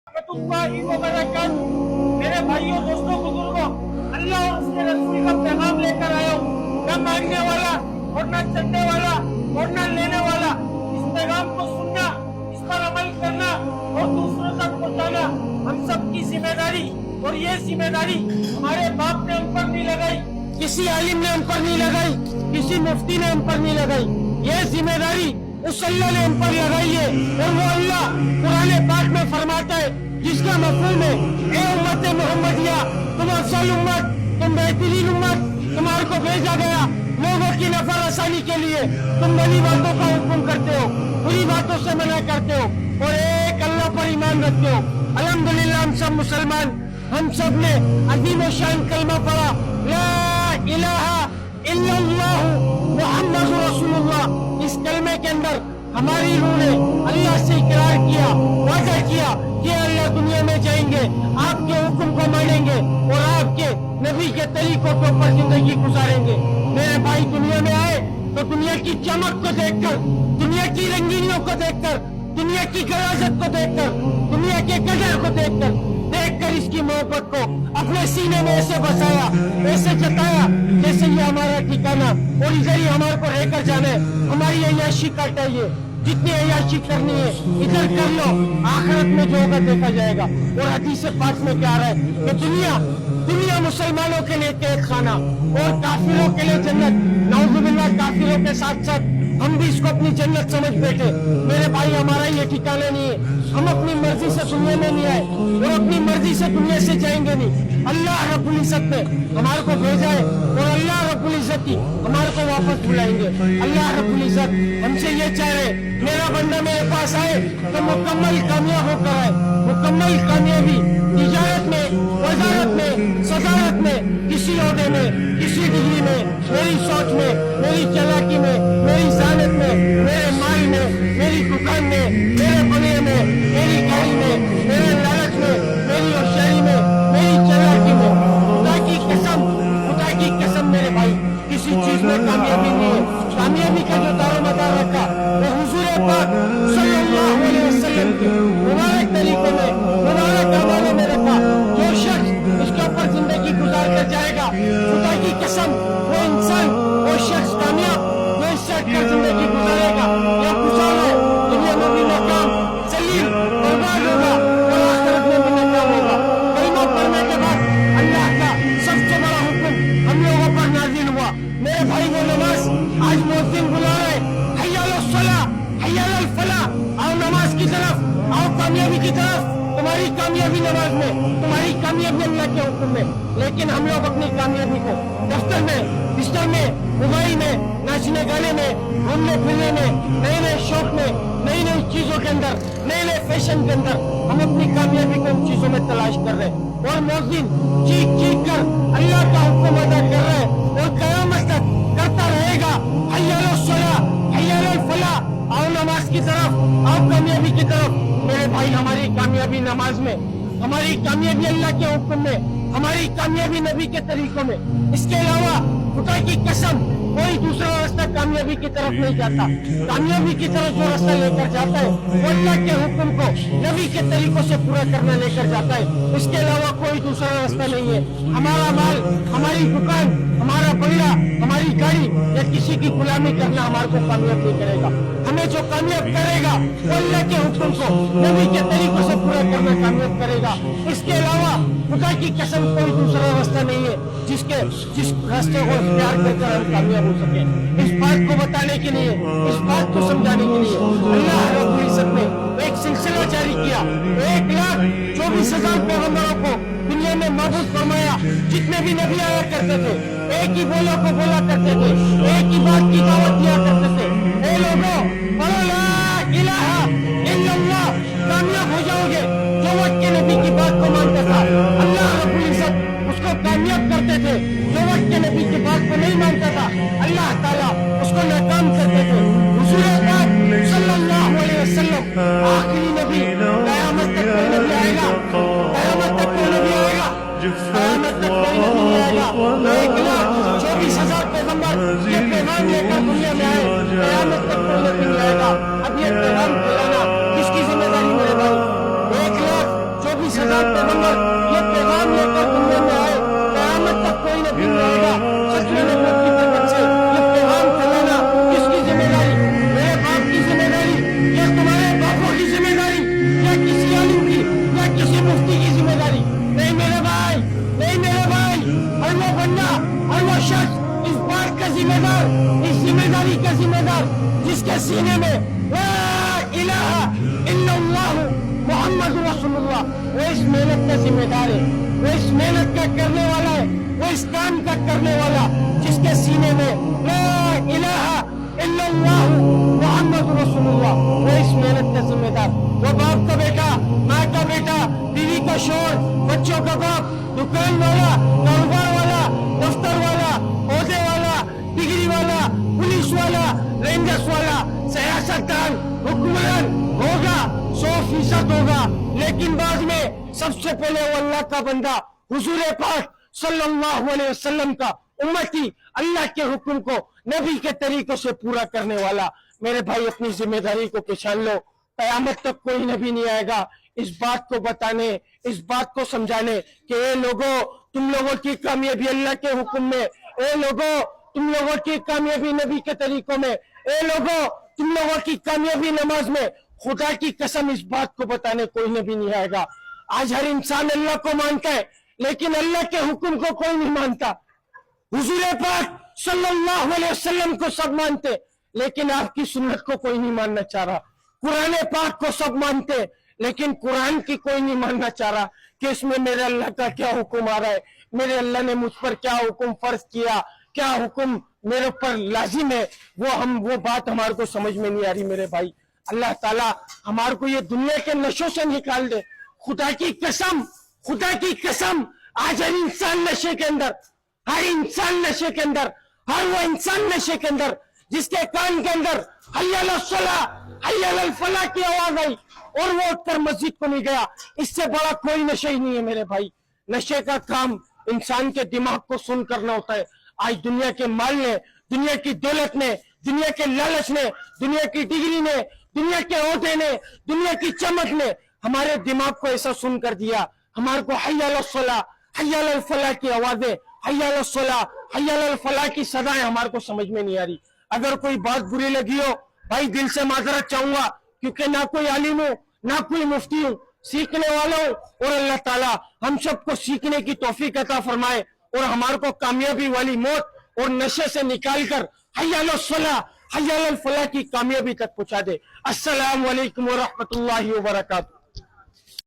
मेरे भाइयों दोस्तों बुजुर्गों, अल्लाह और उसके रसूल का पैगाम लेकर आया हूँ। न मांगने वाला और न चलने वाला और न लेने वाला, इस पैगाम को सुनना, इस पर अमल करना और दूसरों तक पहुँचाना हम सब की जिम्मेदारी। और ये जिम्मेदारी हमारे बाप ने हम पर नहीं लगाई, किसी आलिम ने हम पर नहीं लगाई, किसी मुफ्ती ने हम पर नहीं लगाई। ये जिम्मेदारी उस अल्लाह ने हम पर लगाई है। और वो अल्लाह कुरान पाक में फरमाता है, जिसका मफहूम है, ए उम्मत मोहम्मदिया, तुम अफजल उम्मत, तुम बेहतरीन उम्मत, तुम्हारे को भेजा गया लोगों की नफर आसानी के लिए। तुम भली बातों का हुक्म करते हो, बुरी बातों से मना करते हो और एक अल्लाह पर ईमान रखते हो। अल्हम्दुलिल्लाह हम सब मुसलमान, हम सब ने अजीम शान कलमा पढ़ा, ला इलाहा इल्लल्लाह मुहम्मदुर रसूलुल्लाह। इस कलमे के अंदर हमारी रूह ने अल्लाह से इकरार किया, वादा किया कि अल्लाह दुनिया में जाएंगे, आपके हुक्म को मानेंगे और आपके नबी के तरीकों के ऊपर जिंदगी गुजारेंगे। मेरे भाई दुनिया में आए तो दुनिया की चमक को देखकर, दुनिया की रंगीनियों को देखकर, दुनिया की गराजत को देखकर, दुनिया के कदर को देखकर इसकी मोहब्बत को अपने सीने में ऐसे बसाया, ऐसे जताया जैसे ये हमारा ठिकाना और इधर ही हमारे को रहकर जाना है। हमारी अय्याशी काटा, ये जितनी अय्याशी करनी है इधर कर लो, आखिरत में जो होगा देखा जाएगा। और हदीस पाक में क्या आ रहा है कि दुनिया मुसलमानों के लिए कैद खाना और काफिरों के लिए जन्नत। नाउजुबिल्लाह, काफिरों के साथ साथ हम भी इसको अपनी जन्नत समझ बैठे। मेरे भाई हमारा ये ठिकाना नहीं है, हम अपनी मर्जी से दुनिया में नहीं आए और अपनी मर्जी से दुनिया से जाएंगे नहीं। अल्लाह रब्बुल इज्जत ने हमारे को भेजा है और अल्लाह रब्बुल इज्जत ही हमारे को वापस बुलाएंगे। अल्लाह रब्बुल इज्जत हमसे ये चाह रहे, मेरा बंदा मेरे पास आए तो मुकम्मल कामयाब होकर आए। मुकम्मल कामयाबी तिजारत में, वजारत में, सदारत में, किसी ओहदे में, किसी डिग्री में, मेरी सोच में, मेरी चालाकी में, मेरी जानत में, मेरे माल में, मेरी दुकान में, मेरे बंगले में, मेरी गाड़ी में, मेरे लालच में, मेरी होशियारी में, मेरी चालाकी में। खुदा की कसम मेरे भाई, किसी चीज में कामयाबी नहीं है। कामयाबी का जो दारोमदार रखा वो हुजूर पाक सल्लल्लाहु अलैहि वसल्लम के मुबारक तरीकों में, मुबारक अमालों में रखा। जो शख्स उसके ऊपर जिंदगी गुजार कर जाएगा, खुदा की कसम वो इंसान, वो शख्स कामयाब जो इससे हटकर जिंदगी गुजारेगा या गुजारे दुनिया में भी नाकाम, जलील, बर्बाद होगा और आखिरत में भी नाकाम होगा। कलमा पढ़ने के बाद अल्लाह का सबसे बड़ा हुक्म हम लोगों पर नाज़िल हुआ। मेरे भाई वो नमाज आज मुअज्जिन बुला रहे, हय्या अलस सलाह, हय्या अलल फलाह, आओ नमाज की तरफ, आओ कामयाबी की तरफ। तुम्हारी कामयाबी नमाज में, तुम्हारी कामयाबी अल्लाह के हुक्म में। लेकिन हम लोग अपनी कामयाबी को दफ्तर में, बिस्तर में, मोबाइल में, नाचने गाने में, घूमने फिरने में, नए नए शौक में, नई नई चीजों के अंदर, नए नए फैशन के अंदर हम अपनी कामयाबी को उन चीजों में तलाश कर रहे हैं। और मुअज्जिन चीख कर अल्लाह का हुक्म अदा कर रहे हैं और क़यामत तक करता रहेगा, हय्या अलस सलाह, हय्या अलल फलाह, आओ नमाज की तरफ, आओ कामयाबी की तरफ। मेरे भाई हमारी कामयाबी नमाज में, हमारी कामयाबी अल्लाह के हुक्म में, हमारी कामयाबी नबी के तरीकों में। इसके अलावा खुदा की कसम कोई दूसरा रास्ता कामयाबी की तरफ नहीं जाता। कामयाबी की तरफ जो रास्ता लेकर जाता है वो अल्लाह के हुक्म को नबी के तरीकों से पूरा करना लेकर जाता है। इसके अलावा कोई दूसरा रास्ता नहीं है। हमारा माल, हमारी दुकान, हमारा बंगला, हमारी गाड़ी या किसी की गुलामी करना हमारे को कामयाब नहीं करेगा। हमें जो कामयाब करेगा वो अल्लाह के हुक्म को नबी के तरीकों से पूरा करना कामयाब करेगा। इसके अलावा खुदा की कसम कोई दूसरा रास्ता नहीं है जिस रास्ते को इख्तियार करके हम कामयाब हो सके। इस बात को बताने के लिए, इस बात को समझाने के लिए अल्लाह रब्बुल इज्जत ने एक सिलसिला जारी किया। 1,24,000 पैगंबरों को दुनिया में मबूस फरमाया। जितने भी नबी आया करते थे एक ही बोला को बोला करते थे, एक ही बात की दावत दिया करते थे, ए लोगों पढ़ो ला इलाहा इल्लल्लाह, कामयाब हो जाओगे। जो वक्त के नबी की बात को मानता था अल्लाह रब्बुल इज्जत उसको कामयाब करते थे। जो वक्त के नबी की बात को नहीं मानता था अल्लाह ताला उसको नाकाम करते थे। हुजूर पाक सल्लल्लाहु अलैहि वसल्लम आखिरी नबी, क़यामत तक कोई नबी आएगा, क़यामत तक कोई नबी आएगा, क़यामत तक कोई नबी नहीं आएगा। 1,24,000 पैगंबर ये पैगाम लेकर दुनिया में आए, क़यामत तक कोई नबी नहीं आएगा। अब सदा पैगंबर ये पैगाम लेकर दुनिया में आए, क़यामत तक कोई नबी नहीं आएगा सच में नबी की बरकत से ये पैगाम फैलाना किसकी जिम्मेदारी? मेरे बाप की जिम्मेदारी या तुम्हारे बापों की जिम्मेदारी या किसी आलिम की या किसी मुफ्ती की जिम्मेदारी? नहीं मेरे भाई, नहीं मेरे भाई, हर वो बंदा, हर वो शख्स इस बात का जिम्मेदार, इस जिम्मेदारी का जिम्मेदार जिसके सीने में ला इलाहा इल्लल्लाह मोहम्मद रसूलुल्लाह, वो इस मेहनत का जिम्मेदार है, वो इस मेहनत का करने वाला है, वो इस काम का करने वाला जिसके सीने में ला इलाहा इल्लल्लाह मोहम्मद रसूलुल्लाह, वो इस मेहनत का जिम्मेदार, वो बाप का बेटा, माँ का बेटा, बीवी का शोहर, बच्चों का बाप, दुकान वाला, कारोबार वाला, दफ्तर वाला, ओहदे वाला, डिग्री वाला, पुलिस वाला, रेंजर्स वाला, सियासतदान, हुक्मरान होगा, 100% होगा, लेकिन बाद में सबसे पहले वो अल्लाह का बंदा, हुजूर पाक सल्लल्लाहु अलैहि वसल्लम का उम्मती, अल्लाह के हुक्म को नबी के तरीकों से पूरा करने वाला। मेरे भाई अपनी जिम्मेदारी को पहचान लो, कयामत तक कोई नबी नहीं आएगा इस बात को बताने, इस बात को समझाने कि ए लोगों तुम लोगों की कामयाबी अल्लाह के हुक्म में, ए लोगों तुम लोगों की कामयाबी नबी के तरीकों में, ए लोगों तुम लोगों की कामयाबी नमाज में, खुदा की कसम इस बात को बताने कोई नबी नहीं आएगा। आज हर इंसान अल्लाह को मानता है लेकिन अल्लाह के हुक्म को कोई नहीं मानता। हुजूर पाक सल्लल्लाहु अलैहि वसल्लम को सब मानते लेकिन आपकी सुन्नत को कोई नहीं मानना चाह रहा। कुरान पाक को सब मानते लेकिन कुरान की कोई नहीं मानना चाह रहा कि इसमें मेरे अल्लाह का क्या हुक्म आ रहा है, मेरे अल्लाह ने मुझ पर क्या हुक्म फर्ज किया, क्या हुक्म मेरे ऊपर लाजिम है, वो बात हमारे को समझ में नहीं आ रही। मेरे भाई अल्लाह ताला हमारे को ये दुनिया के नशों से निकाल दे। खुदा की कसम, खुदा की कसम, आज हर इंसान नशे के अंदर, हर इंसान नशे के अंदर, हर वो इंसान नशे के अंदर जिसके कान के अंदर हय्या अला सलाह, हय्या अल फलाह की आवाज आई और वो उठकर मस्जिद को नहीं गया, इससे बड़ा कोई नशा ही नहीं है। मेरे भाई नशे का काम इंसान के दिमाग को सुन करना होता है। आज दुनिया के माल ने, दुनिया की दौलत ने, दुनिया के लालच ने, दुनिया की डिग्री ने, दुनिया के ओहदे ने, दुनिया की चमक ने हमारे दिमाग को ऐसा सुन कर दिया, हमारे को हय्या अल सलाह, हय्या अल फलाह की आवाजें, हय्या अल सलाह, हय्या अल फलाह की सदाएं हमारे को समझ में नहीं आ रही। अगर कोई बात बुरी लगी हो भाई दिल से माजरत चाहूंगा, क्योंकि ना कोई आलिम हूं ना कोई मुफ्ती हूं, सीखने वाला हूं। और अल्लाह ताला हम सबको सीखने की तौफीक अता फरमाए और हमारे को कामयाबी वाली मौत और नशे से निकाल कर हय्या अल सलाह, हय्या अल फलाह की कामयाबी तक पहुंचा दे। अस्सलामु अलैकुम व रहमतुल्लाहि व बरकातहू।